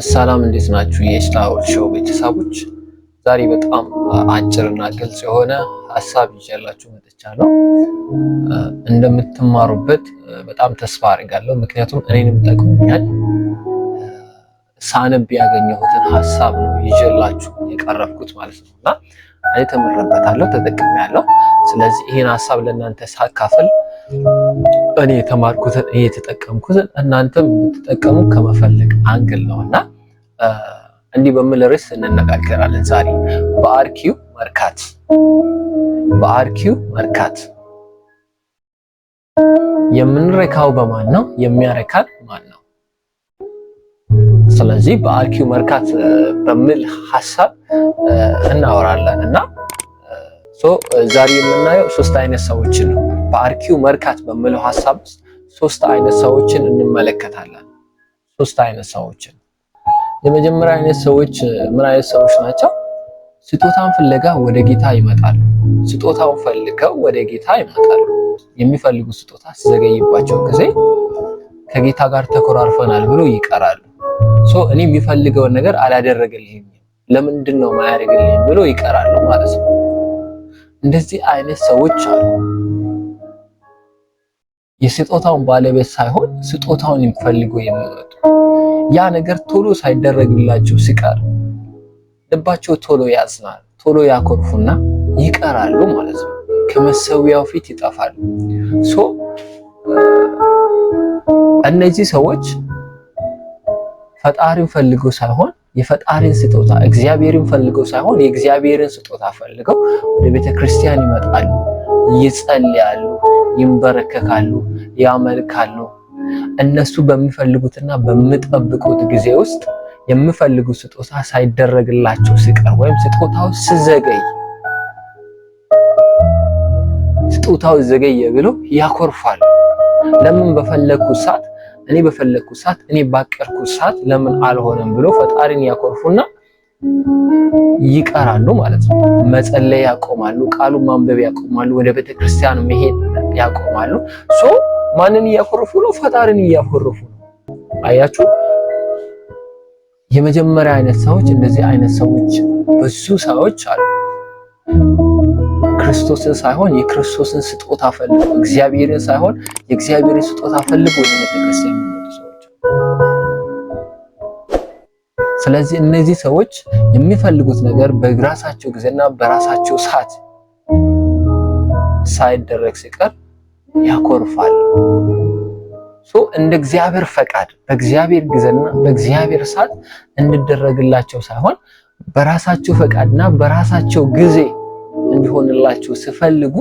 ሰላም እንዴት ናችሁ? የስታውል ሾው ቤተሰቦች ዛሬ በጣም አጭርና ግልጽ የሆነ ሀሳብ ይዤላችሁ መጥቻለሁ። እንደምትማሩበት በጣም ተስፋ አድርጋለሁ። ምክንያቱም እኔንም ጠቅሞኛል። ሳነብ ያገኘሁትን ሀሳብ ነው ይዤላችሁ የቀረብኩት ማለት ነው እና እኔ ተምሬበታለሁ፣ ተጠቅሜያለሁ። ስለዚህ ይሄን ሀሳብ ለእናንተ ሳካፍል እኔ የተማርኩትን እኔ የተጠቀምኩትን እናንተም እንድትጠቀሙ ከመፈለግ አንግል ነውና እንዲህ በሚል ርዕስ እንነጋገራለን ዛሬ። በአርኪው መርካት። በአርኪው መርካት። የምንረካው በማን ነው? የሚያረካን ማን ነው? ስለዚህ በአርኪው መርካት በሚል ሐሳብ እናወራለን እና ዛሬ የምናየው ሶስት አይነት ሰዎችን ነው። በአርኪው መርካት በሚለው ሐሳብ ውስጥ ሶስት አይነት ሰዎችን እንመለከታለን። ሶስት አይነት ሰዎችን። የመጀመሪያ አይነት ሰዎች ምን አይነት ሰዎች ናቸው? ስጦታን ፍለጋ ወደ ጌታ ይመጣሉ። ስጦታውን ፈልገው ወደ ጌታ ይመጣሉ። የሚፈልጉ ስጦታ ሲዘገይባቸው ጊዜ ከጌታ ጋር ተኮራርፈናል ብሎ ይቀራሉ። እኔ የሚፈልገውን ነገር አላደረገልኝም፣ ለምንድን ነው ማያደርግልኝ ብሎ ይቀራሉ ማለት ነው። እንደዚህ አይነት ሰዎች አሉ። የስጦታውን ባለቤት ሳይሆን ስጦታውን የሚፈልገው የሚመጡ ያ ነገር ቶሎ ሳይደረግላቸው ሲቀር ልባቸው ቶሎ ያዝናል፣ ቶሎ ያኮርፉና ይቀራሉ ማለት ነው። ከመሰዊያው ፊት ይጠፋሉ። እነዚህ ሰዎች ፈጣሪን ፈልገው ሳይሆን የፈጣሪን ስጦታ እግዚአብሔርን ፈልገው ሳይሆን የእግዚአብሔርን ስጦታ ፈልገው ወደ ቤተክርስቲያን ይመጣሉ፣ ይጸልያሉ፣ ይንበረከካሉ፣ ያመልካሉ። እነሱ በሚፈልጉትና በሚጠብቁት ጊዜ ውስጥ የሚፈልጉት ስጦታ ሳይደረግላቸው ሲቀር ወይም ስጦታው ሲዘገይ ስጦታው ዘገየ ብለው ያኮርፋሉ። ለምን በፈለኩት ሰዓት እኔ ባቀርኩት ሰዓት ለምን አልሆነም ብሎ ፈጣሪን ያኮርፉና ይቀራሉ ማለት ነው። መጸለይ ያቆማሉ፣ ቃሉን ማንበብ ያቆማሉ፣ ወደ ቤተክርስቲያን መሄድ ያቆማሉ። ማንን እያኮረፉ ነው? ፈጣሪን እያኮረፉ ነው። አያችሁ? የመጀመሪያ አይነት ሰዎች እንደዚህ አይነት ሰዎች ብዙ ሰዎች አሉ። ክርስቶስን ሳይሆን የክርስቶስን ስጦታ ፈልገው እግዚአብሔርን ሳይሆን የእግዚአብሔርን ስጦታ ፈልገው ወደ ቤተክርስቲያን የሚመጡ ሰዎች። ስለዚህ እነዚህ ሰዎች የሚፈልጉት ነገር በራሳቸው ጊዜና በራሳቸው ሰዓት ሳይደረግ ሲቀር ያኮርፋሉ። እንደ እግዚአብሔር ፈቃድ በእግዚአብሔር ጊዜና በእግዚአብሔር ሰዓት እንዲደረግላቸው ሳይሆን በራሳቸው ፈቃድና በራሳቸው ጊዜ እንዲሆንላቸው ሲፈልጉ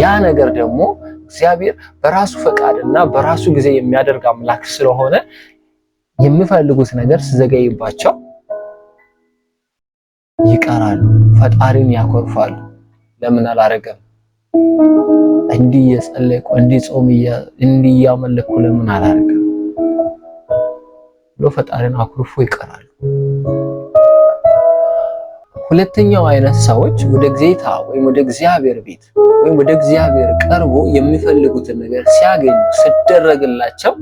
ያ ነገር ደግሞ እግዚአብሔር በራሱ ፈቃድና በራሱ ጊዜ የሚያደርግ አምላክ ስለሆነ የሚፈልጉት ነገር ሲዘገይባቸው ይቀራሉ፣ ፈጣሪን ያኮርፋሉ። ለምን አላረገም? እንዲህ የጸለይኩ እንዲህ ጾም እንዲህ ያመለኩ ለምን አላረገም ብሎ ፈጣሪን አኩርፎ ይቀራሉ። ሁለተኛው አይነት ሰዎች ወደ ጌታ ወይም ወደ እግዚአብሔር ቤት ወይም ወደ እግዚአብሔር ቀርቦ የሚፈልጉትን ነገር ሲያገኙ ሲደረግላቸው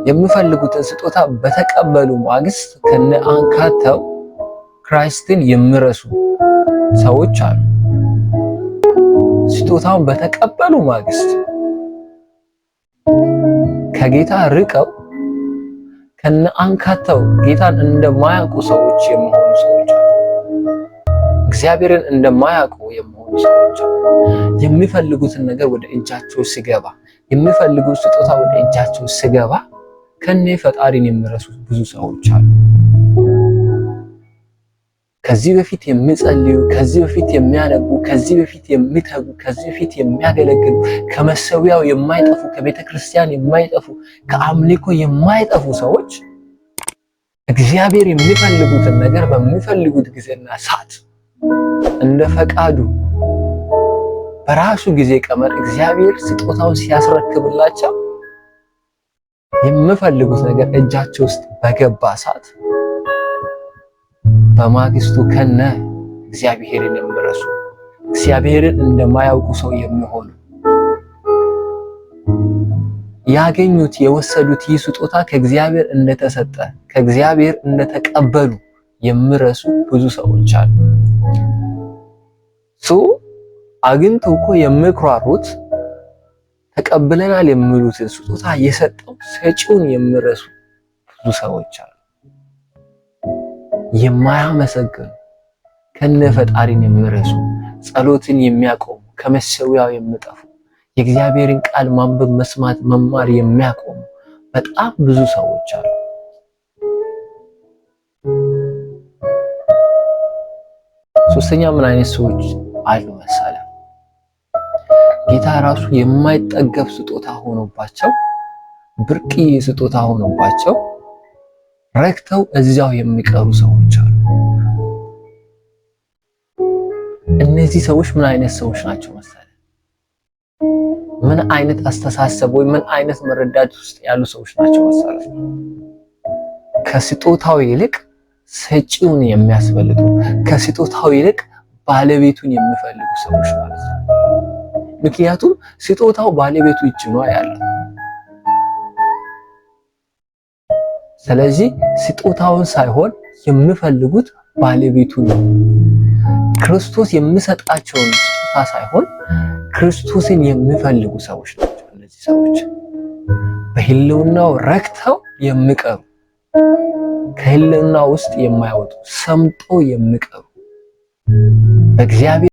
የሚፈልጉትን ስጦታ በተቀበሉ ማግስት ከነአንካተው ክራይስትን የሚረሱ ሰዎች አሉ። ስጦታውን በተቀበሉ ማግስት ከጌታ ርቀው ከነአንካተው ጌታን እንደማያውቁ ሰዎች የሚሆኑ ሰዎች አሉ። እግዚአብሔርን እንደማያውቁ የሚሆኑ ሰዎች አሉ። የሚፈልጉትን ነገር ወደ እጃቸው ሲገባ የሚፈልጉት ስጦታ ወደ እጃቸው ሲገባ ከነ ፈጣሪን የሚረሱ ብዙ ሰዎች አሉ። ከዚህ በፊት የሚጸልዩ፣ ከዚህ በፊት የሚያነቡ፣ ከዚህ በፊት የሚተጉ፣ ከዚህ በፊት የሚያገለግሉ፣ ከመሰዊያው የማይጠፉ፣ ከቤተ ክርስቲያን የማይጠፉ፣ ከአምልኮ የማይጠፉ ሰዎች እግዚአብሔር የሚፈልጉትን ነገር በሚፈልጉት ጊዜና ሰዓት እንደ ፈቃዱ በራሱ ጊዜ ቀመር እግዚአብሔር ስጦታውን ሲያስረክብላቸው የሚፈልጉት ነገር እጃቸው ውስጥ በገባ ሰዓት በማግስቱ ከነ እግዚአብሔርን የሚረሱ እግዚአብሔርን እንደማያውቁ ሰው የሚሆኑ ያገኙት የወሰዱት ይህ ስጦታ ከእግዚአብሔር እንደተሰጠ ከእግዚአብሔር እንደተቀበሉ የሚረሱ ብዙ ሰዎች አሉ። አግኝተው እኮ የሚኩራሩት ተቀብለናል የሚሉትን ስጦታ የሰጠው ሰጪውን የሚረሱ ብዙ ሰዎች አሉ። የማያመሰግኑ ከነ ፈጣሪን የሚረሱ ጸሎትን የሚያቆሙ ከመሰዊያው የሚጠፉ የእግዚአብሔርን ቃል ማንበብ፣ መስማት፣ መማር የሚያቆሙ በጣም ብዙ ሰዎች አሉ። ሶስተኛ ምን አይነት ሰዎች አሉ መሰለ? ጌታ ራሱ የማይጠገብ ስጦታ ሆኖባቸው ብርቅዬ ስጦታ ሆኖባቸው ረክተው እዚያው የሚቀሩ ሰዎች አሉ። እነዚህ ሰዎች ምን አይነት ሰዎች ናቸው መሰለ? ምን አይነት አስተሳሰብ ወይ ምን አይነት መረዳት ውስጥ ያሉ ሰዎች ናቸው መሰለ? ከስጦታው ይልቅ ሰጪውን የሚያስፈልጉ፣ ከስጦታው ይልቅ ባለቤቱን የሚፈልጉ ሰዎች ማለት ነው። ምክንያቱም ስጦታው ባለቤቱ እጅ ነው ያለው። ስለዚህ ስጦታውን ሳይሆን የሚፈልጉት ባለቤቱን ነው። ክርስቶስ የሚሰጣቸውን ስጦታ ሳይሆን ክርስቶስን የሚፈልጉ ሰዎች ናቸው። እነዚህ ሰዎች በህልውናው ረክተው የሚቀሩ፣ ከህልውና ውስጥ የማይወጡ፣ ሰምጠው የሚቀሩ በእግዚአብሔር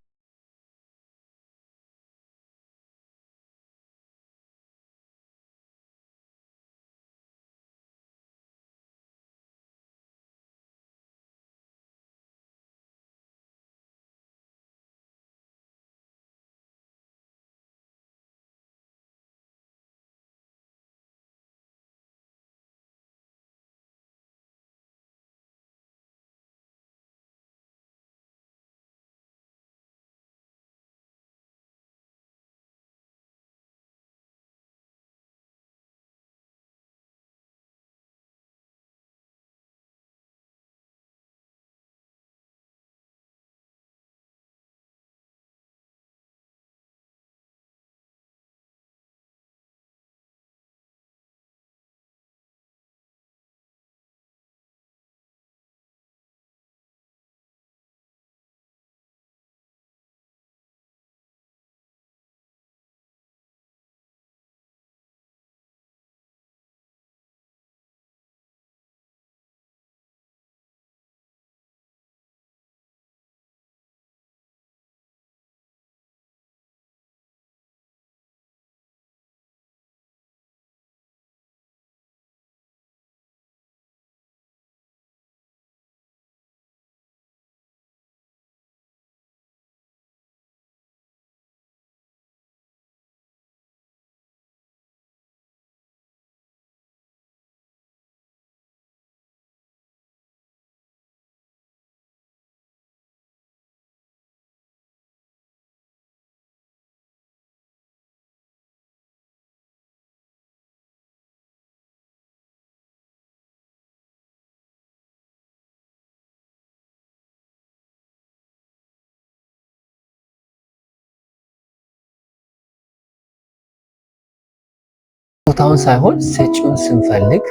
ስጦታውን ሳይሆን ሰጪውን ስንፈልግ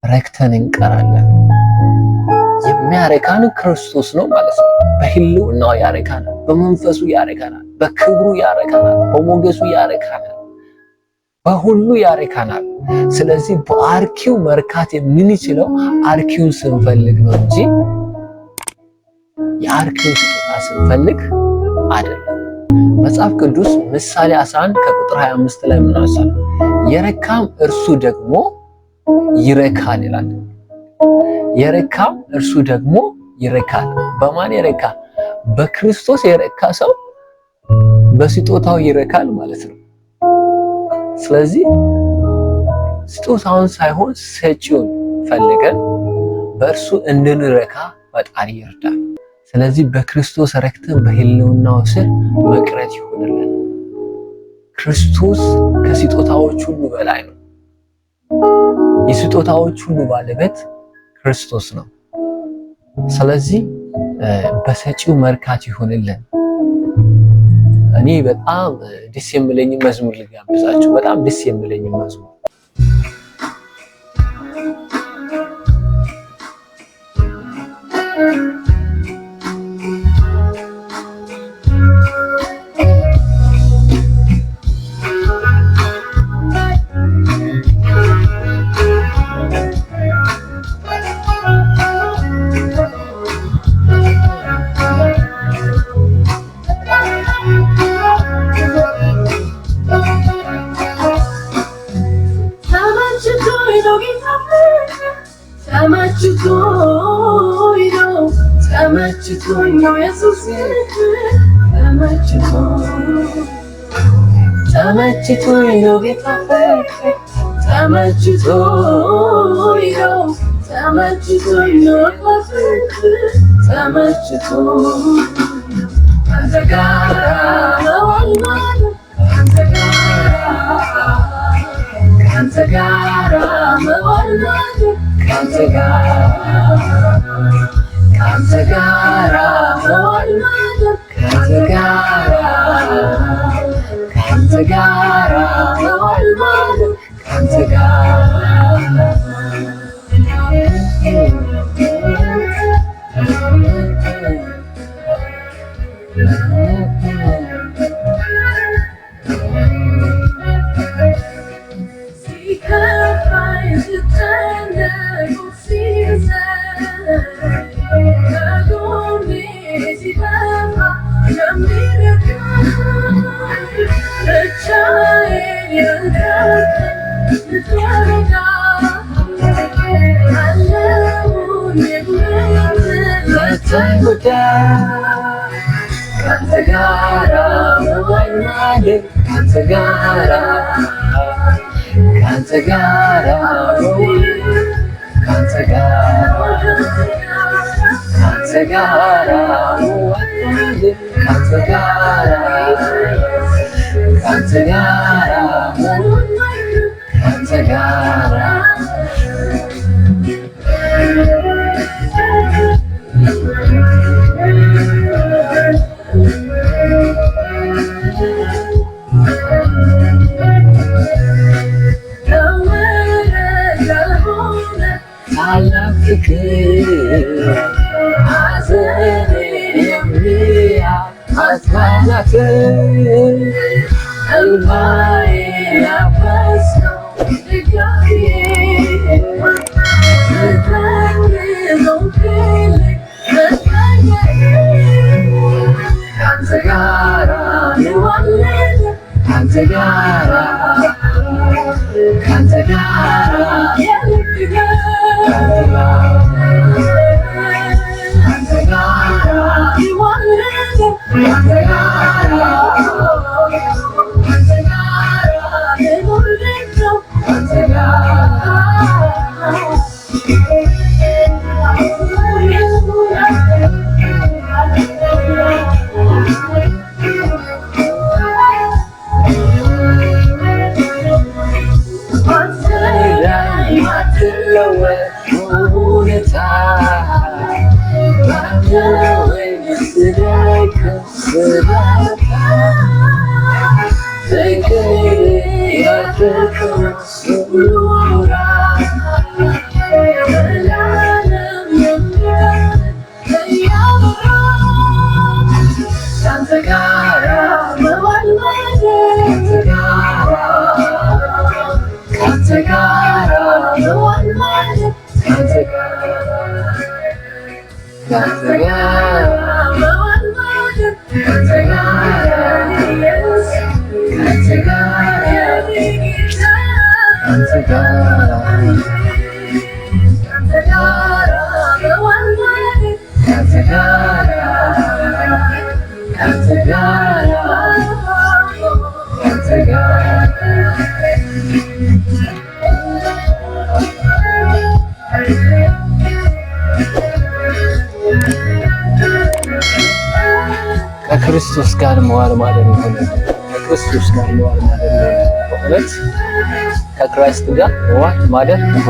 ረክተን እንቀራለን። የሚያረካን ክርስቶስ ነው ማለት ነው። በህልውናው ያረካናል፣ በመንፈሱ ያረካናል፣ በክብሩ ያረካናል፣ በሞገሱ ያረካናል፣ በሁሉ ያረካናል። ስለዚህ በአርኪው መርካት የምንችለው አርኪውን ስንፈልግ ነው እንጂ የአርኪውን ስጦታ ስንፈልግ አይደለም። መጽሐፍ ቅዱስ ምሳሌ 11 ከቁጥር 25 ላይ ምን አሳለ? የረካም እርሱ ደግሞ ይረካል ይላል። የረካም እርሱ ደግሞ ይረካል። በማን የረካ? በክርስቶስ የረካ ሰው በስጦታው ይረካል ማለት ነው። ስለዚህ ስጦታውን ሳይሆን ሰጪውን ፈልገን በእርሱ እንድንረካ ፈጣሪ ይርዳል። ስለዚህ በክርስቶስ ረክተን በህልውናው ስር መቅረት ይሆንልን። ክርስቶስ ከስጦታዎች ሁሉ በላይ ነው። የስጦታዎች ሁሉ ባለቤት ክርስቶስ ነው። ስለዚህ በሰጪው መርካት ይሆንልን። እኔ በጣም ደስ የሚለኝ መዝሙር ልጋብዛችሁ። በጣም ደስ የሚለኝ መዝሙር ተመችቶኝ ነው ኢየሱስ ተመችቶኝ ነው ጌታ ተመችቶኝ ነው ተመችቶኝ አንተ ጋር ካንተ ጋር ካንተ ጋር ከክርስቶስ ጋር መዋል ማለት ነው። ከክርስቶስ ጋር መዋል ማለት ነው። በእውነት ከክርስቶስ ጋር መዋል ማለት ነው።